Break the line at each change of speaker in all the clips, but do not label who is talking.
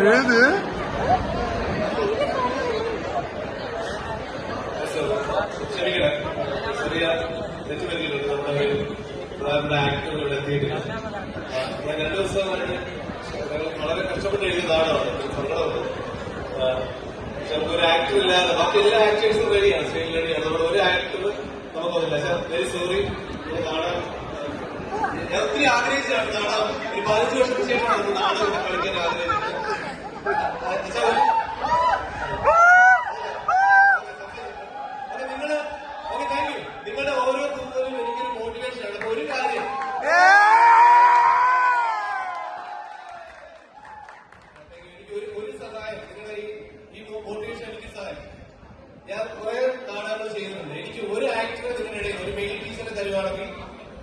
ഏത്
ക്ഷമിക്കണം, ചെറിയ തെറ്റുപറ്റിയിട്ടുണ്ട്. നമ്മുടെ പേര് പ്രധാനപ്പെട്ട ആക്ടർ ഇവിടെ എത്തിയിട്ടില്ല. ഞാൻ 2 ദിവസമായിട്ട് വളരെ കഷ്ടപ്പെട്ട് എഴുതിയ നാടാണ്, സങ്കടമുണ്ട്. പക്ഷെ നമുക്കൊരു ആക്ടർ ഇല്ലാതെ ബാക്കി എല്ലാ ആക്ടേഴ്സും റെഡിയാണ്, സ്റ്റേജിൽ റെഡിയാണ്. നമ്മുടെ ഒരു ആക്ടർ നമുക്കൊന്നില്ല. Very sorry. നാടകം ഞാൻ ഒത്തിരി ആഗ്രഹിച്ചതാണ്. നാടകം ഒരു 15 വർഷത്തിന് ശേഷമാണ് നാടകം കളിക്കാൻ ആഗ്രഹിച്ചത്. നിങ്ങളുടെ ഓരോ കുറിലും എനിക്കൊരു മോട്ടിവേഷൻ ആണ്. ഒരു കാര്യം എനിക്ക് ഒരു സഹായം, നിങ്ങളുടെ ഈ മോട്ടിവേഷൻ എനിക്ക് സഹായം. ഞാൻ കുറെ നാടകങ്ങൾ ചെയ്യുന്നുണ്ട്. എനിക്ക് ഒരു ആക്ടറെ നിങ്ങളുടെ ഇടയിൽ ഒരു മെയിൽ ടീച്ചറെ തരുവാണെങ്കിൽ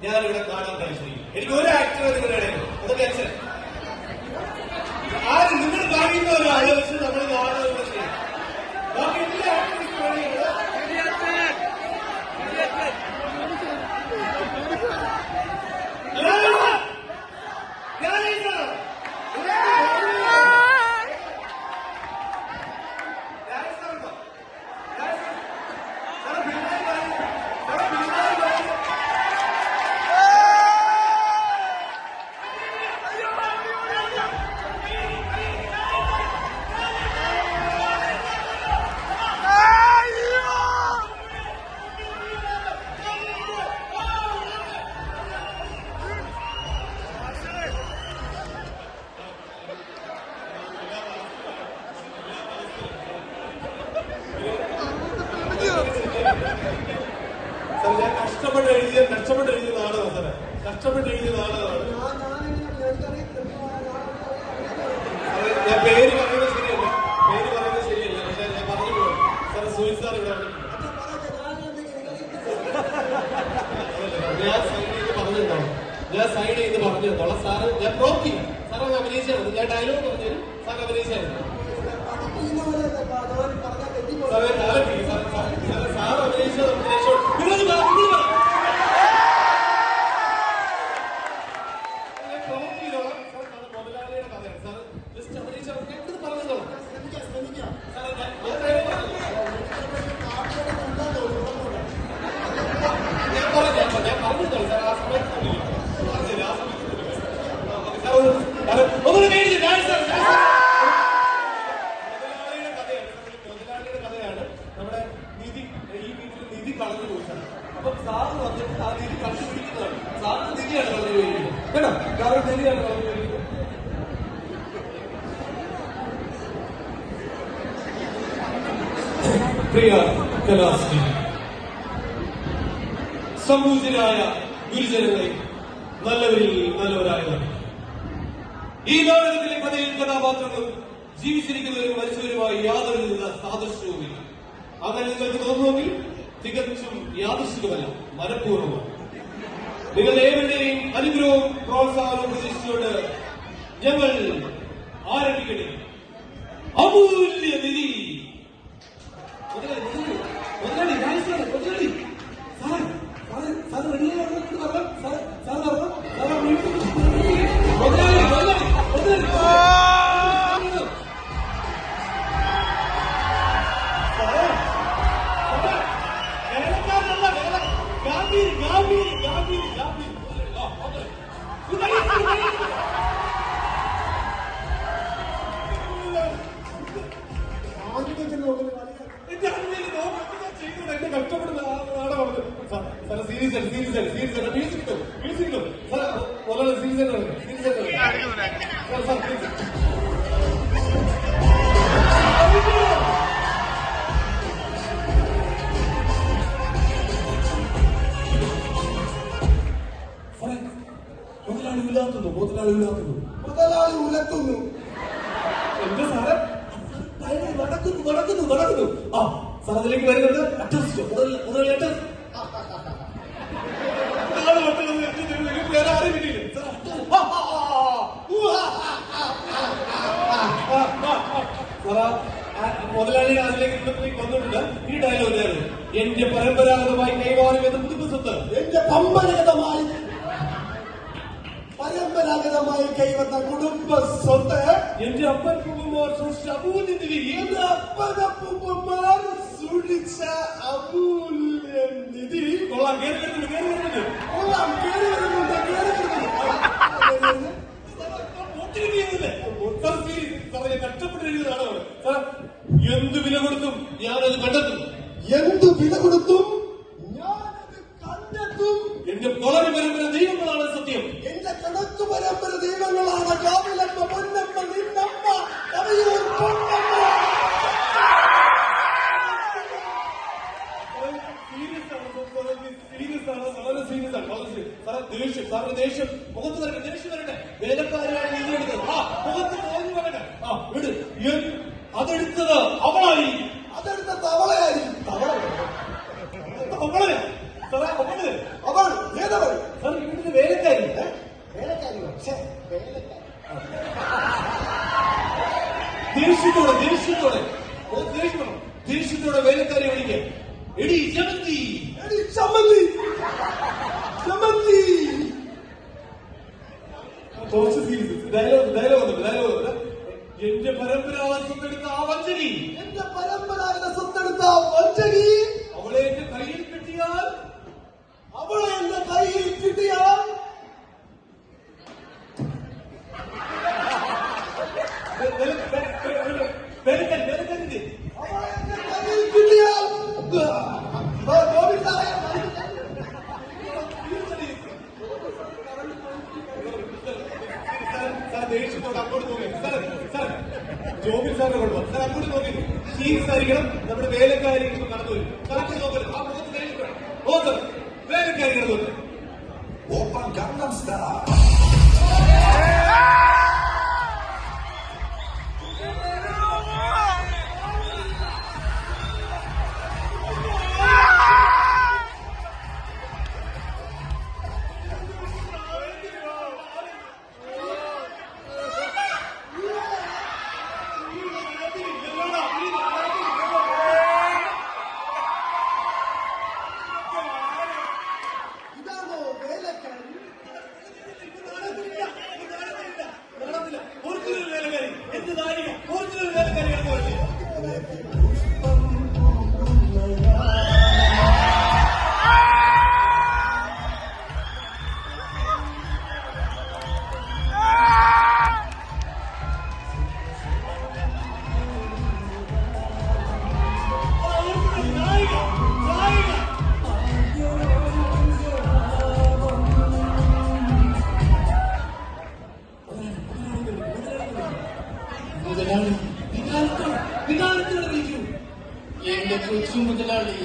ഞാനിവിടെ നാടകം കളിച്ചിരിക്കും. എനിക്ക് ഒരു ആക്ടറെ നിങ്ങളുടെ ഇടയിൽ അത് ടെൻഷൻ ആരും നിങ്ങൾ കാണിക്കുന്ന ഒരു ആലോചിച്ച് നമ്മൾ നാടകങ്ങൾ ചെയ്യും. ബാക്കി എല്ലാ ആക്ടേഴ്സും വേണ്ടിയാണ്. ഞാൻ കഷ്ടപ്പെട്ട് എഴുതിയ നാടകം സാറേ, കഷ്ടപ്പെട്ട് എഴുതിയ നാടകമാണ്. ഞാൻ പേര് പറയുന്നത് ശരിയല്ല, പക്ഷെ ഞാൻ പറഞ്ഞു സാറേ, സുഹിത് സാർ ഇവിടെ ഞാൻ സൈഡ് ചെയ്ത് പറഞ്ഞിരുന്നോളാം സാറ്. ഞാൻ നോക്കി സാറെ അഭിനയിച്ചായിരുന്നു, ഞാൻ ഡയലോഗ് പറഞ്ഞുതരും, സാർ അഭിനയിച്ചായിരുന്നു. സാർ അഭിനയിച്ചത് മുതലാളിയുടെ കഥയാണ് സാർ. ജസ്റ്റ് അഭിനയിച്ച പറഞ്ഞോളാം. ഞാൻ പറഞ്ഞോളാം സാർ. ആ സമയത്ത് മുതലാളിയുടെ കഥയാണ്. നമ്മുടെ നിധി ഈ വീട്ടിൽ നിധി കളഞ്ഞു പോയിട്ടാണ്. അപ്പൊ സാറ് വന്നിട്ട് ആ നിധി കണ്ടുപിടിക്കുന്നതാണ്. സാറിന് നിധിയാണ് കളഞ്ഞു പോയിരിക്കുന്നത് കേട്ടോ, സാറ് നിധിയാണ് കളഞ്ഞു പോയിരിക്കുന്നത്. പ്രിയ കലാസ്നേഹി, സമൂഹരായ ഗുരുജനങ്ങളെ, നല്ലവരിൽ നല്ലവരായവർ, ഈ നാടകത്തിലെ കഥയും കഥാപാത്രങ്ങളും ജീവിച്ചിരിക്കുന്നവരും മരിച്ചവരുമായി യാതൊരുവിധ സാദൃശ്യവുമില്ല. അങ്ങനെ നിങ്ങൾക്ക് തോന്നുമെങ്കിൽ തികച്ചും യാദൃശ്ചികമല്ല, മനഃപൂർവ്വമാണ്. നിങ്ങളുടെ ഏവരുടെയും അനുഗ്രഹവും പ്രോത്സാഹനവും പ്രതീക്ഷിച്ചുകൊണ്ട് ഞങ്ങൾ ആരംഭിക്കട്ടെ. അമൂല്യ നിധി. കഷ്ടപ്പെടുന്ന നാടകമാണ് സാർ. സീരിയസ് മ്യൂസിക് വളരെ സീരിയസ് മുതലാളി ഉലത്തുന്നു. എന്താ സാറേ? നടക്കുന്നു. ആ സാർ അതിലേക്ക് വരുന്നുണ്ട്. മുതലാളി അറ്റസ്റ്റ് വേറെ ആരും കിട്ടിയില്ല. മുതലാളിയുടെ അതിലേക്ക് വന്നിട്ടുണ്ട്. ഈ ഡയലോഗ് എന്റെ പരമ്പരാഗതമായി കൈമാറി എന്ന പുതുപ്പ് സ്വത്ത്, എന്റെ പരമ്പരാഗതമായി കൈവന്ന കുടുംബ സ്വത്ത് എന്റെ അപ്പനപ്പൂപ്പന്മാർ സൂക്ഷിച്ച അമൂല്യനിധി. എന്റെ അപ്പനപ്പൂപ്പന്മാർ സൂക്ഷിച്ച അമൂല്യനിധി. കൊള്ളാം, കേറി വരുന്നുണ്ട്. കൊള്ളാം, കേറി വരുന്നുണ്ട്. കഷ്ടപ്പെട്ട് എഴുതുന്നതാണ്. എന്ത് വില കൊടുത്തും ഞാനത് കണ്ടെത്തും. എന്ത് വില കൊടുത്തും ഞാനത് കണ്ടെത്തും. എന്റെ വളരെ പരമ്പര ദൈവങ്ങളാണ് സത്യം. എന്റെ കണക്ക് പരമ്പര ദൈവങ്ങളാണ്. കാവിലമ്മ, പൊന്നമ്മ, നിന്നമ്മ, കവിയൂർ പൊന്നമ്മ. ദേഷ്യം മുഖത്ത് വരട്ടെ, ദേഷ്യം വരട്ടെ. വേലക്കാരിയാണ് എഴുതിയെടുത്തത്. മുഖത്ത് തോന്നി വരട്ടെ. വിട്. അതെടുത്തത് അവളായി. അതെടുത്ത തവളയായി. തവളയാ സാറേ? അവൾ ഏതവൾ സാർ? വീട്ടില് വേലക്കാരി. ദേഷ്യത്തോടെ വേലക്കാരി വിളിക്കുക. എടി ചമന്തി, എടി ചമന്തി, ചമന്തി. കുറച്ച് സീരിയസ് ഡയലോഗ്. എന്റെ പരമ്പരാഗത സ്വത്തെടുത്ത ആ വഞ്ചകി, എന്റെ പരമ്പരാഗത സ്വത്തെടുത്ത ആ വഞ്ചകി അവളെ എന്റെ കയ്യിൽ കിട്ടിയാൽ ദേഷ്യത്തോട് അങ്ങോട്ട് നോക്കി. ജോബിൻ സാറിന്റെ കുഴപ്പം. സാർ അങ്ങോട്ട് നോക്കി. സീരിയസായിരിക്കണം. നമ്മുടെ വേലക്കാരി കടന്നു വരും. കറക്റ്റ് നോക്കരുത്. ആ മുഖത്ത് ദേഷ്യം വേണം. ഓ സാർ, വേലക്കാരി കടന്നു വരും. ഓപ്പൺ ഗംഗം സ്റ്റാർ. എന്റെ കൊച്ചു മുതലാളി.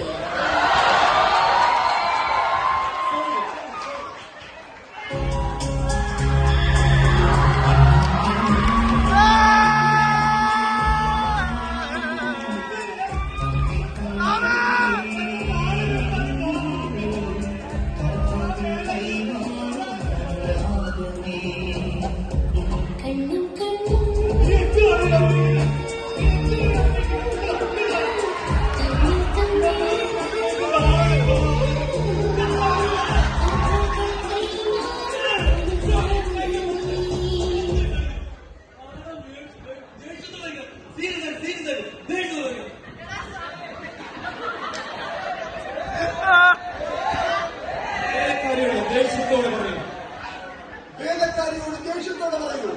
വേലക്കാരിയോട് ദേഷ്യത്തോടെ പറയൂ.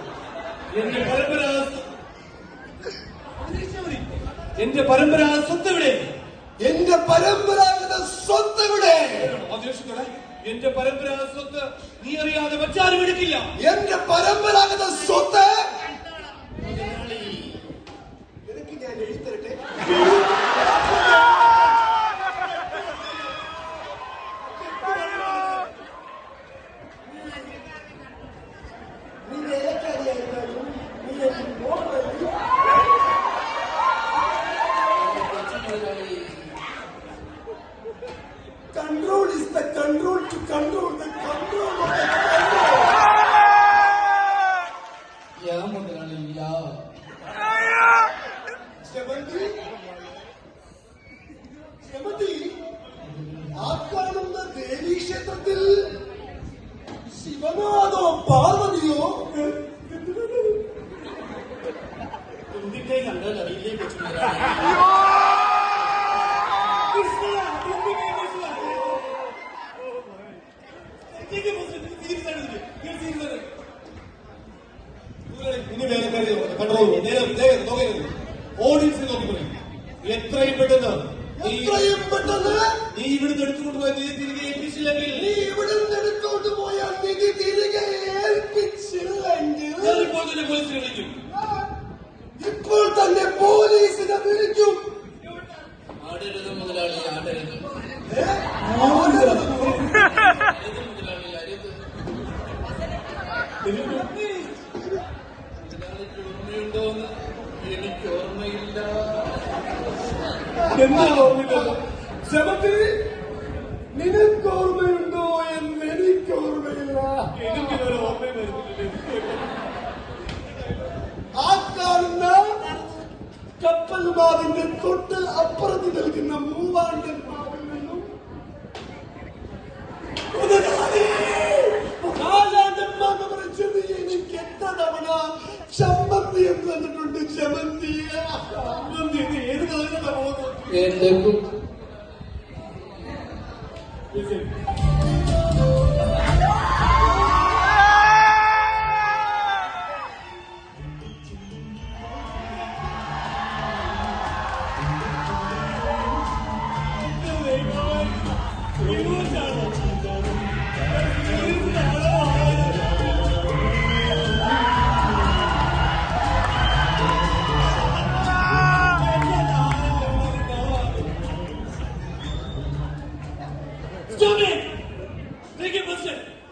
എന്റെ പരമ്പരാഗത സ്വത്ത് എവിടെ? എന്റെ പരമ്പരാഗത സ്വത്ത് എവിടെ? എന്റെ പരമ്പരാഗത സ്വത്ത് നീ അറിയാതെ മറ്റാരും എടുക്കില്ല. എന്റെ പരമ്പരാഗത സ്വത്ത് എനിക്ക് ഞാൻ എഴുത്തരട്ടെ. Control is the control to control the control of the control. Yeah, മുതലാളി. ശമന്തി, ആ കാണുന്ന ദേവീക്ഷേത്രത്തിൽ ശിവനാഥോ പാർവതിയോ
തുമ്പിക്കൈ കണ്ടാൽ അറിയില്ലേ കൊച്ചു
ഇനി വേലക്കാരി കണ്ടോ ഓഡിയൻസിൽ നോക്കി പറയും എത്രയും പെട്ടെന്ന് നീ ഇവിടുന്ന് എടുത്തുകൊണ്ട് പോയ നിധി തിരികെ ഏൽപ്പിച്ചില്ലെങ്കിൽ ഇപ്പോൾ തന്നെ പോലീസിനെ വിളിക്കും.
ഇപ്പോൾ തന്നെ പോലീസിനെ വിളിക്കും.
ആടരുത് മുതലാളി, ആടരുത് ഓർമ്മയുണ്ടോന്ന് എനിക്ക് ഓർമ്മയില്ല.
എന്താ ഓർമ്മയില്ലല്ലോ? ശബത്തിൽ നിനക്ക് ഓർമ്മയുണ്ടോ എന്ന് എനിക്ക് ഓർമ്മയില്ല.
എനിക്കിതൊരു ഓർമ്മയും വരുന്നില്ല.
ആ കാണുന്ന കപ്പൽ മാവിന്റെ തൊട്ട് അപ്പുറത്ത് നിൽക്കുന്ന മൂവാണ്ടൻ മാവിൽ നിന്നും നാലാണ്ടന്മാന്ന് വിളിച്ചത് എനിക്ക് എത്ര തവണ ചമ്മന്തി എന്ന് തന്നിട്ടുണ്ട്. ചമ്മന്തി ഏത് കളറിലാണ് പോകുന്നത്?
എന്റെ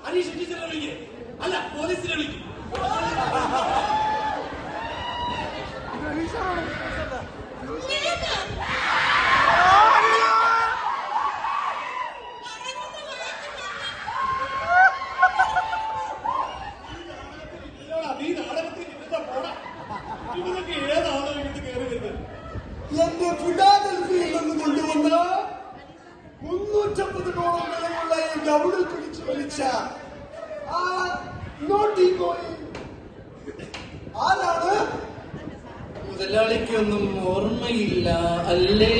അനീഷ് ടീച്ചറെ വിളിക്കേ, അല്ല പോലീസിനെ വിളിക്കും. ഇവരൊക്കെ ഏതാണോ ഇങ്ങോട്ട് കയറി വരുന്നത്?
എന്റെ ഫിലാഡൽഫിയിൽ നിന്ന് കൊണ്ടുവന്ന 350 ഡോളർ വിലയുള്ള ഈ ഡബിളിൽ പിടിച്ചു വലിച്ച ആ നോട്ടി ബോയ് ആരാണ്?
മുതലാളിക്കൊന്നും ഓർമ്മയില്ല അല്ലേ?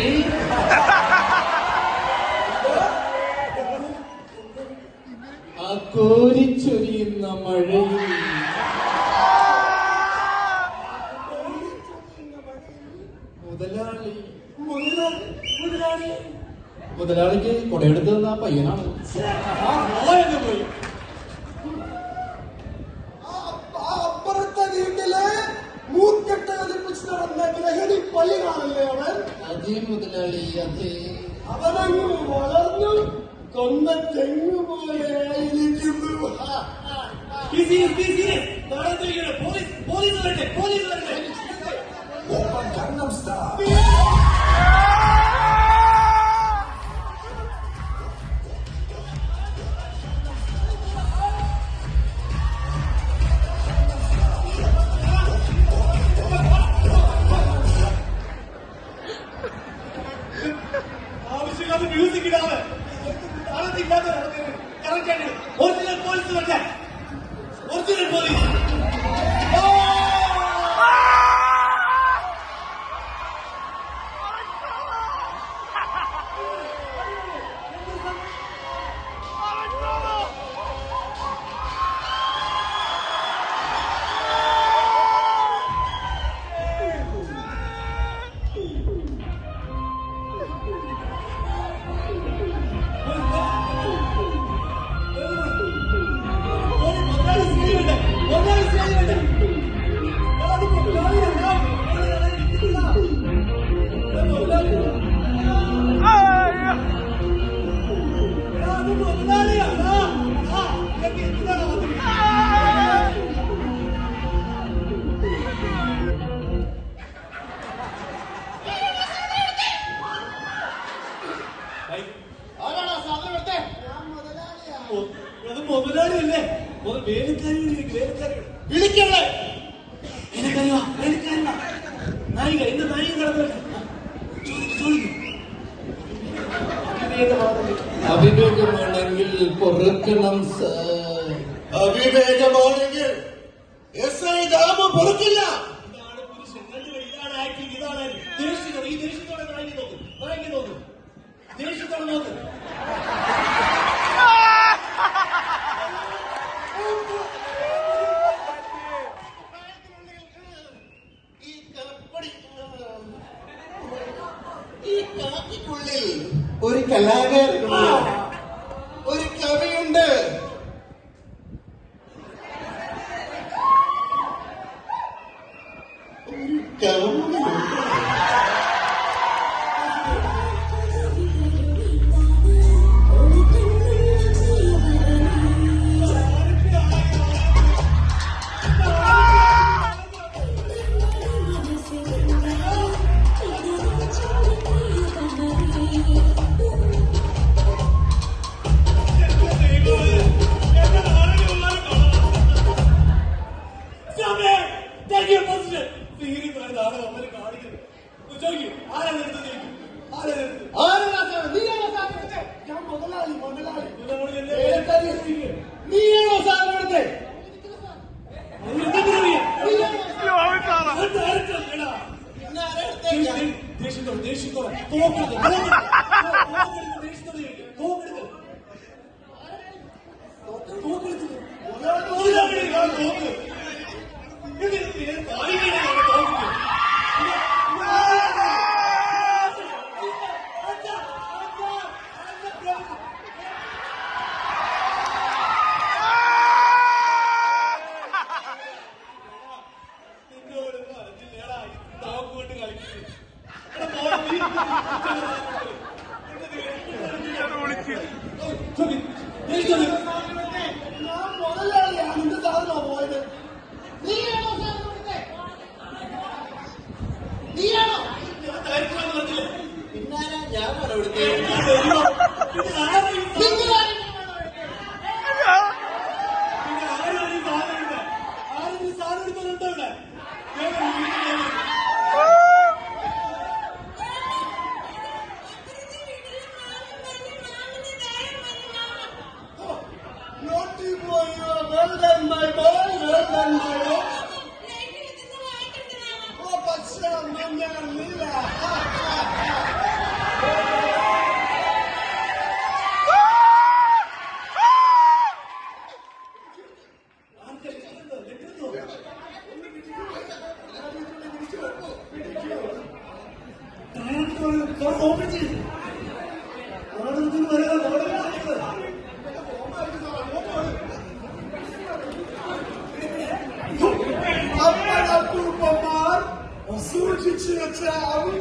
ആ കോരിച്ചൊരിയുന്ന മഴയിൽ മുതലാളിക്ക് കൊടയെടുത്ത് തന്ന ആ പയ്യനാണ്.
പോയി
അപ്പുറത്തെ വീട്ടിലെ മൂക്കെട്ട കതിപ്പിച്ച് നടന്ന ഗ്രഹണി പയ്യനാണല്ലേ അവൻ?
അതേ മുതലാളി, അതേ.
അവനങ്ങ് വളർന്നു കൊന്ന തെങ്ങ് പോലെ ഇരിക്കുന്നു.
പോലീസ് വരട്ടെ, പോലീസ് വരട്ടെ. ആവശ്യമില്ലാത്ത മ്യൂസിക് ഇടാതെ ഇല്ലാത്ത ഒറിജിനൽ പോലീസ് വരട്ടെ, ഒറിജിനൽ പോലീസ്. മുതലാളിയല്ലേ? വേലക്കാരി വിളിക്കണേ. വേലക്കാരിയോ? വേലക്കാരിയോ? നായിക, എന്ത് നായിക കടന്നു?
അവിവേകമാണെങ്കിൽ പൊറുക്കണം സർ.
അവിവേകമാണെങ്കിൽ എസ് ഐ ദാമ പൊറുക്കില്ല.
ഇതാണ് പുരുഷൻ.
ഞാൻ മുതലാളി മുതലാളി
നീയാണോ സാധനം എടുത്തേ?
ഞാൻ മുതലാളിയാണ് നിന്റെ സാധനമാ പോയത്.
നീയാണോ സാധനം എടുത്തേ? നീയാണോ? പിന്നാരാ ഞാൻ പണം എടുത്തേ?
Naughty boy, you are well done, my boy. Well done, my boy. Oh, പക്ഷേ മഞ്ഞളില്ല. അപ്പഴ കുറുപ്പന്മാർ സൂക്ഷിച്ചു വെച്ച